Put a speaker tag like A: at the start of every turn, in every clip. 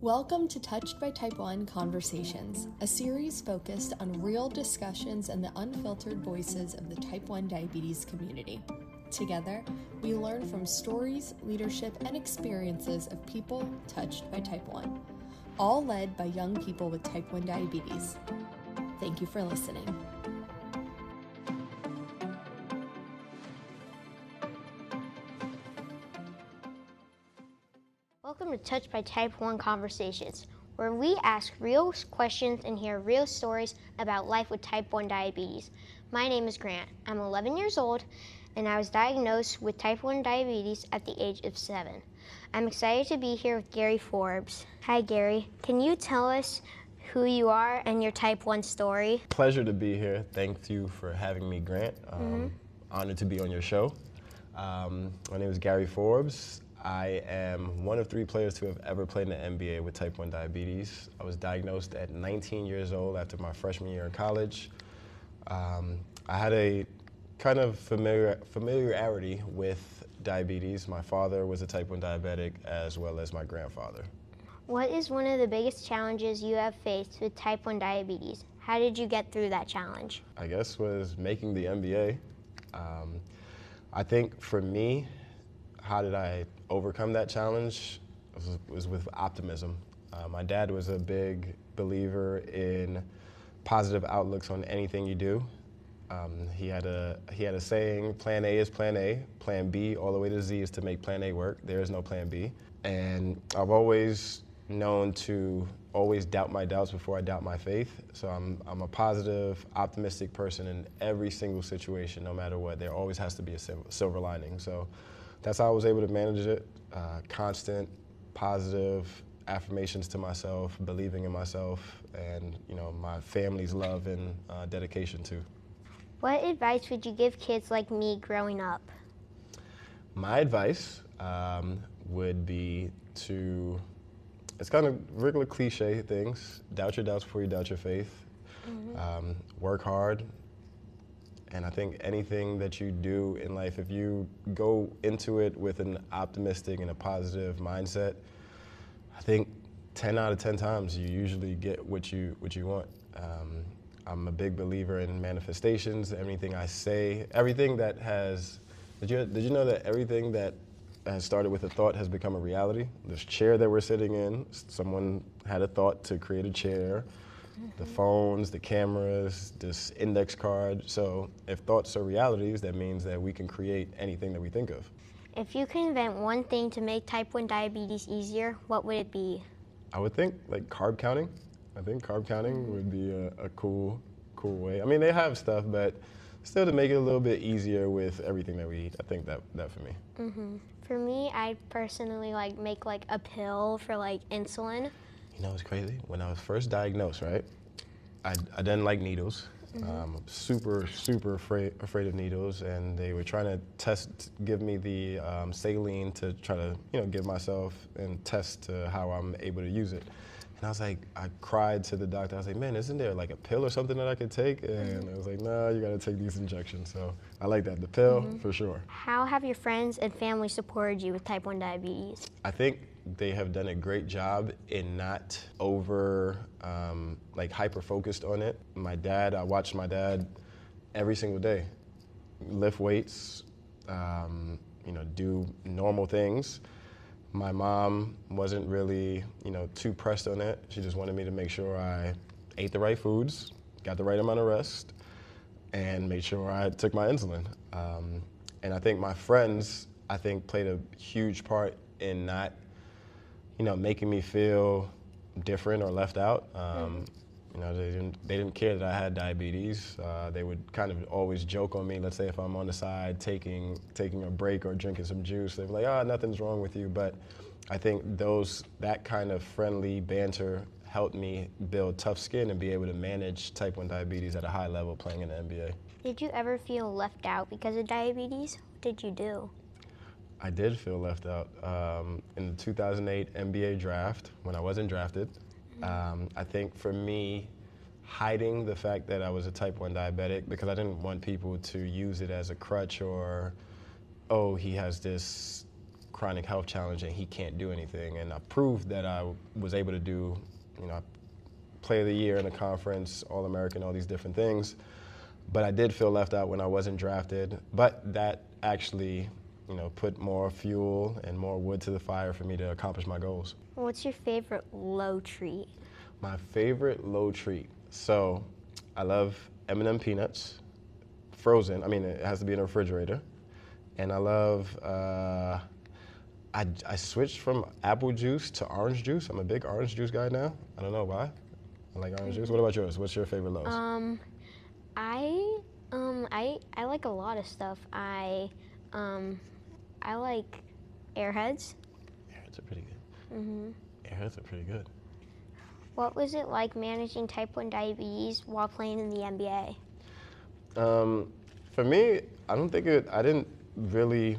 A: Welcome to Touched by Type 1 Conversations, a series focused on real discussions and the unfiltered voices of the Type 1 diabetes community. Together, we learn from stories, leadership, and experiences of people touched by Type 1, all led by young people with Type 1 diabetes. Thank you for listening.
B: Welcome to Touched by Type 1 Conversations, where we ask real questions and hear real stories about life with Type 1 diabetes. My name is Grant. I'm 11 years old, and I was diagnosed with Type 1 diabetes at the age of 7. I'm excited to be here with Gary Forbes. Hi, Gary. Can you tell us who you are and your Type 1 story?
C: Pleasure to be here. Thank you for having me, Grant. Honored to be on your show. My name is Gary Forbes. I am one of 3 players who have ever played in the NBA with Type 1 diabetes. I was diagnosed at 19 years old after my freshman year in college. I had a kind of familiarity with diabetes. My father was a Type 1 diabetic, as well as my grandfather.
B: What is one of the biggest challenges you have faced with Type 1 diabetes? How did you get through that challenge?
C: I guess was making the NBA. I think for me, how did I overcome that challenge was with optimism. My dad was a big believer in positive outlooks on anything you do. He had a saying, plan A is plan A, plan B all the way to Z is to make plan A work. There is no plan B. And I've always known to always doubt my doubts before I doubt my faith. So I'm a positive, optimistic person in every single situation, no matter what. There always has to be a silver lining. So that's how I was able to manage it. Constant, positive affirmations to myself, believing in myself, and my family's love and dedication too.
B: What advice would you give kids like me growing up?
C: My advice would be to, it's kind of regular cliche things, doubt your doubts before you doubt your faith, work hard. And I think anything that you do in life, if you go into it with an optimistic and a positive mindset, I think 10 out of 10 times you usually get what you want. I'm a big believer in manifestations. Everything I say, everything that has, did you know that everything that has started with a thought has become a reality? This chair that we're sitting in, someone had a thought to create a chair. The phones, the cameras, this index card. So if thoughts are realities, that means that we can create anything that we think of.
B: If you could invent one thing to make Type 1 diabetes easier, what would it be?
C: I would think like carb counting. I think carb counting would be a cool way. I mean, they have stuff, but still to make it a little bit easier with everything that we eat. I think that for me.
B: For me, I personally make a pill for insulin.
C: You know, it's crazy. When I was first diagnosed, right, I didn't like needles. Super afraid of needles, and they were trying to give me the saline to try to, give myself and test how I'm able to use it. And I was like, I cried to the doctor. I was like, man, isn't there a pill or something that I could take? And I was like, no, you got to take these injections. So I like that, the pill for sure.
B: How have your friends and family supported you with Type 1 diabetes?
C: I think they have done a great job in not over, hyper-focused on it. I watched my dad every single day lift weights, do normal things. My mom wasn't really, too pressed on it. She just wanted me to make sure I ate the right foods, got the right amount of rest, and made sure I took my insulin. And I think my friends, played a huge part in not making me feel different or left out. They didn't care that I had diabetes. They would kind of always joke on me. Let's say if I'm on the side taking a break or drinking some juice, they'd be like, nothing's wrong with you. But I think that kind of friendly banter helped me build tough skin and be able to manage Type 1 diabetes at a high level playing in the NBA.
B: Did you ever feel left out because of diabetes? What did you do?
C: I did feel left out. In the 2008 NBA draft, when I wasn't drafted, I think for me, hiding the fact that I was a Type 1 diabetic, because I didn't want people to use it as a crutch or, oh, he has this chronic health challenge and he can't do anything. And I proved that I was able to do, Player of the Year in the conference, All-American, all these different things. But I did feel left out when I wasn't drafted. But that actually, put more fuel and more wood to the fire for me to accomplish my goals.
B: What's your favorite low treat?
C: My favorite low treat. So I love M&M peanuts, frozen. I mean, it has to be in a refrigerator. And I love, I switched from apple juice to orange juice. I'm a big orange juice guy now. I don't know why. I like orange juice. What about yours? What's your favorite lows?
B: I like a lot of stuff. I like Airheads.
C: Airheads are pretty good. Airheads are pretty good.
B: What was it like managing type 1 diabetes while playing in the NBA?
C: For me, I didn't really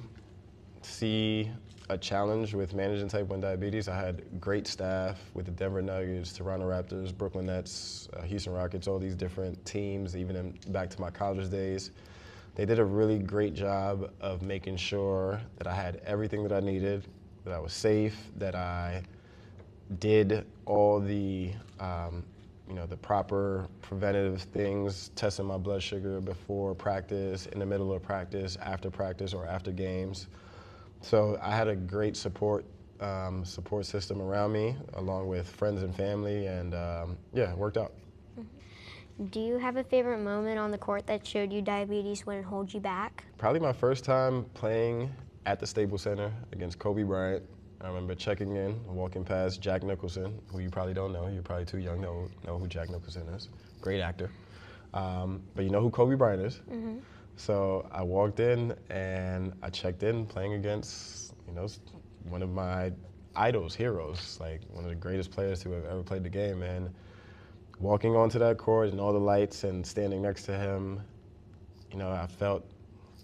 C: see a challenge with managing type 1 diabetes. I had great staff with the Denver Nuggets, Toronto Raptors, Brooklyn Nets, Houston Rockets, all these different teams, even back to my college days. They did a really great job of making sure that I had everything that I needed, that I was safe, that I did all the the proper preventative things, testing my blood sugar before practice, in the middle of practice, or after games. So I had a great support system around me, along with friends and family, and it worked out.
B: Do you have a favorite moment on the court that showed you diabetes wouldn't hold you back?
C: Probably my first time playing at the Staples Center against Kobe Bryant. I remember checking in, walking past Jack Nicholson, who you probably don't know. You're probably too young to know who Jack Nicholson is. Great actor. But you know who Kobe Bryant is.
B: Mm-hmm.
C: So I walked in and I checked in playing against, one of my idols, heroes, like one of the greatest players who have ever played the game. And walking onto that court and all the lights and standing next to him, I felt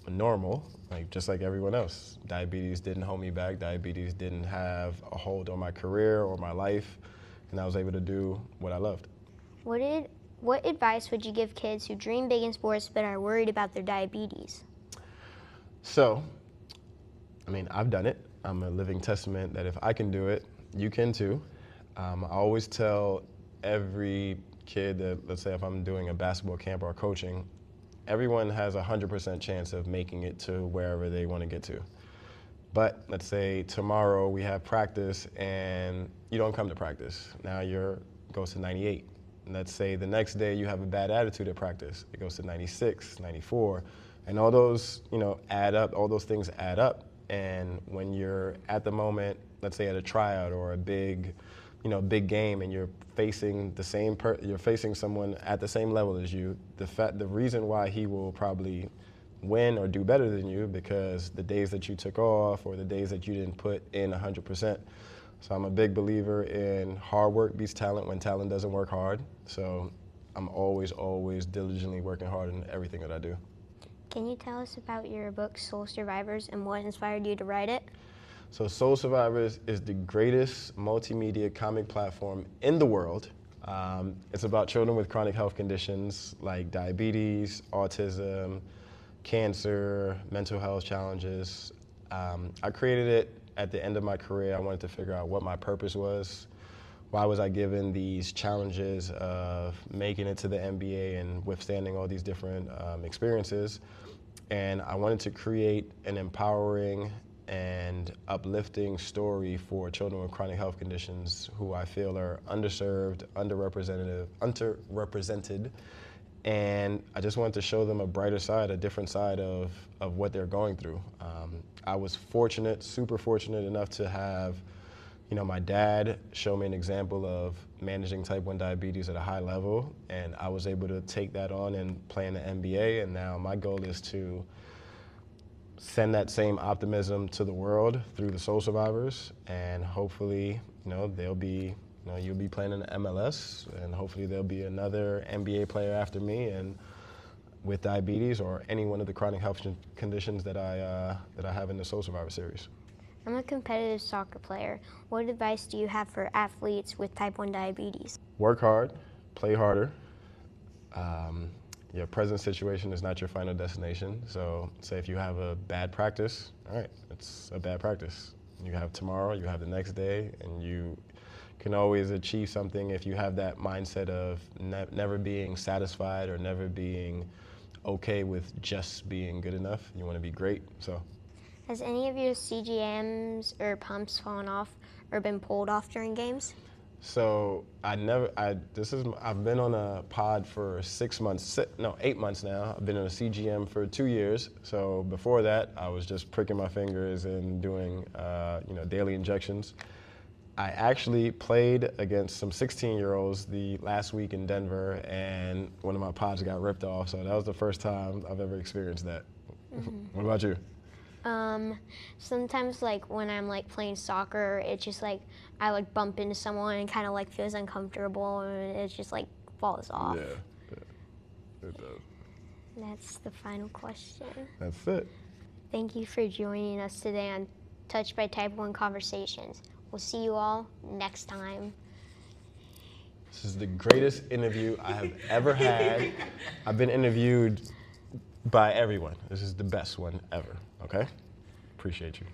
C: normal, just like everyone else. Diabetes didn't hold me back. Diabetes didn't have a hold on my career or my life, and I was able to do what I loved.
B: What advice would you give kids who dream big in sports but are worried about their diabetes?
C: So, I've done it. I'm a living testament that if I can do it, you can too. I always tell every kid that, let's say if I'm doing a basketball camp or coaching, everyone has a 100% chance of making it to wherever they want to get to. But let's say tomorrow we have practice and you don't come to practice. Now goes to 98. And let's say the next day you have a bad attitude at practice. It goes to 96, 94. And all those, add up, all those things add up. And when you're at the moment, let's say at a tryout or a big game, and you're facing you're facing someone at the same level as you, the reason why he will probably win or do better than you because the days that you took off or the days that you didn't put in 100%. So I'm a big believer in hard work beats talent when talent doesn't work hard. So I'm always diligently working hard in everything that I do.
B: Can you tell us about your book, Soul Survivors, and what inspired you to write it?
C: So Soul Survivors is the greatest multimedia comic platform in the world. It's about children with chronic health conditions like diabetes, autism, cancer, mental health challenges. I created it at the end of my career. I wanted to figure out what my purpose was. Why was I given these challenges of making it to the NBA and withstanding all these different experiences? And I wanted to create an empowering and uplifting story for children with chronic health conditions who I feel are underserved, underrepresented, and I just wanted to show them a brighter side, a different side of what they're going through. I was fortunate, super fortunate enough to have, my dad show me an example of managing type 1 diabetes at a high level, and I was able to take that on and play in the NBA, and now my goal is to send that same optimism to the world through the Soul Survivors, and hopefully, they'll be, you'll be playing in the MLS, and hopefully there'll be another NBA player after me, and with diabetes or any one of the chronic health conditions that I have in the Soul Survivor series.
B: I'm a competitive soccer player. What advice do you have for athletes with type 1 diabetes?
C: Work hard, play harder. Your present situation is not your final destination. So say if you have a bad practice, all right, it's a bad practice. You have tomorrow, you have the next day, and you can always achieve something if you have that mindset of never being satisfied or never being okay with just being good enough. You want to be great, so.
B: Has any of your CGMs or pumps fallen off or been pulled off during games?
C: So I've been on a pod for 8 months now. I've been on a CGM for 2 years. So before that, I was just pricking my fingers and doing, daily injections. I actually played against some 16-year-olds the last week in Denver, and one of my pods got ripped off. So that was the first time I've ever experienced that. Mm-hmm. What about you?
B: Sometimes like when I'm like playing soccer, it's just like I like bump into someone and kind of like feels uncomfortable and it just like falls off.
C: Yeah, it does.
B: That's the final question.
C: That's it.
B: Thank you for joining us today on Touched by Type 1 Conversations. We'll see you all next time.
C: This is the greatest interview I have ever had. I've been interviewed by everyone. This is the best one ever, okay? Appreciate you.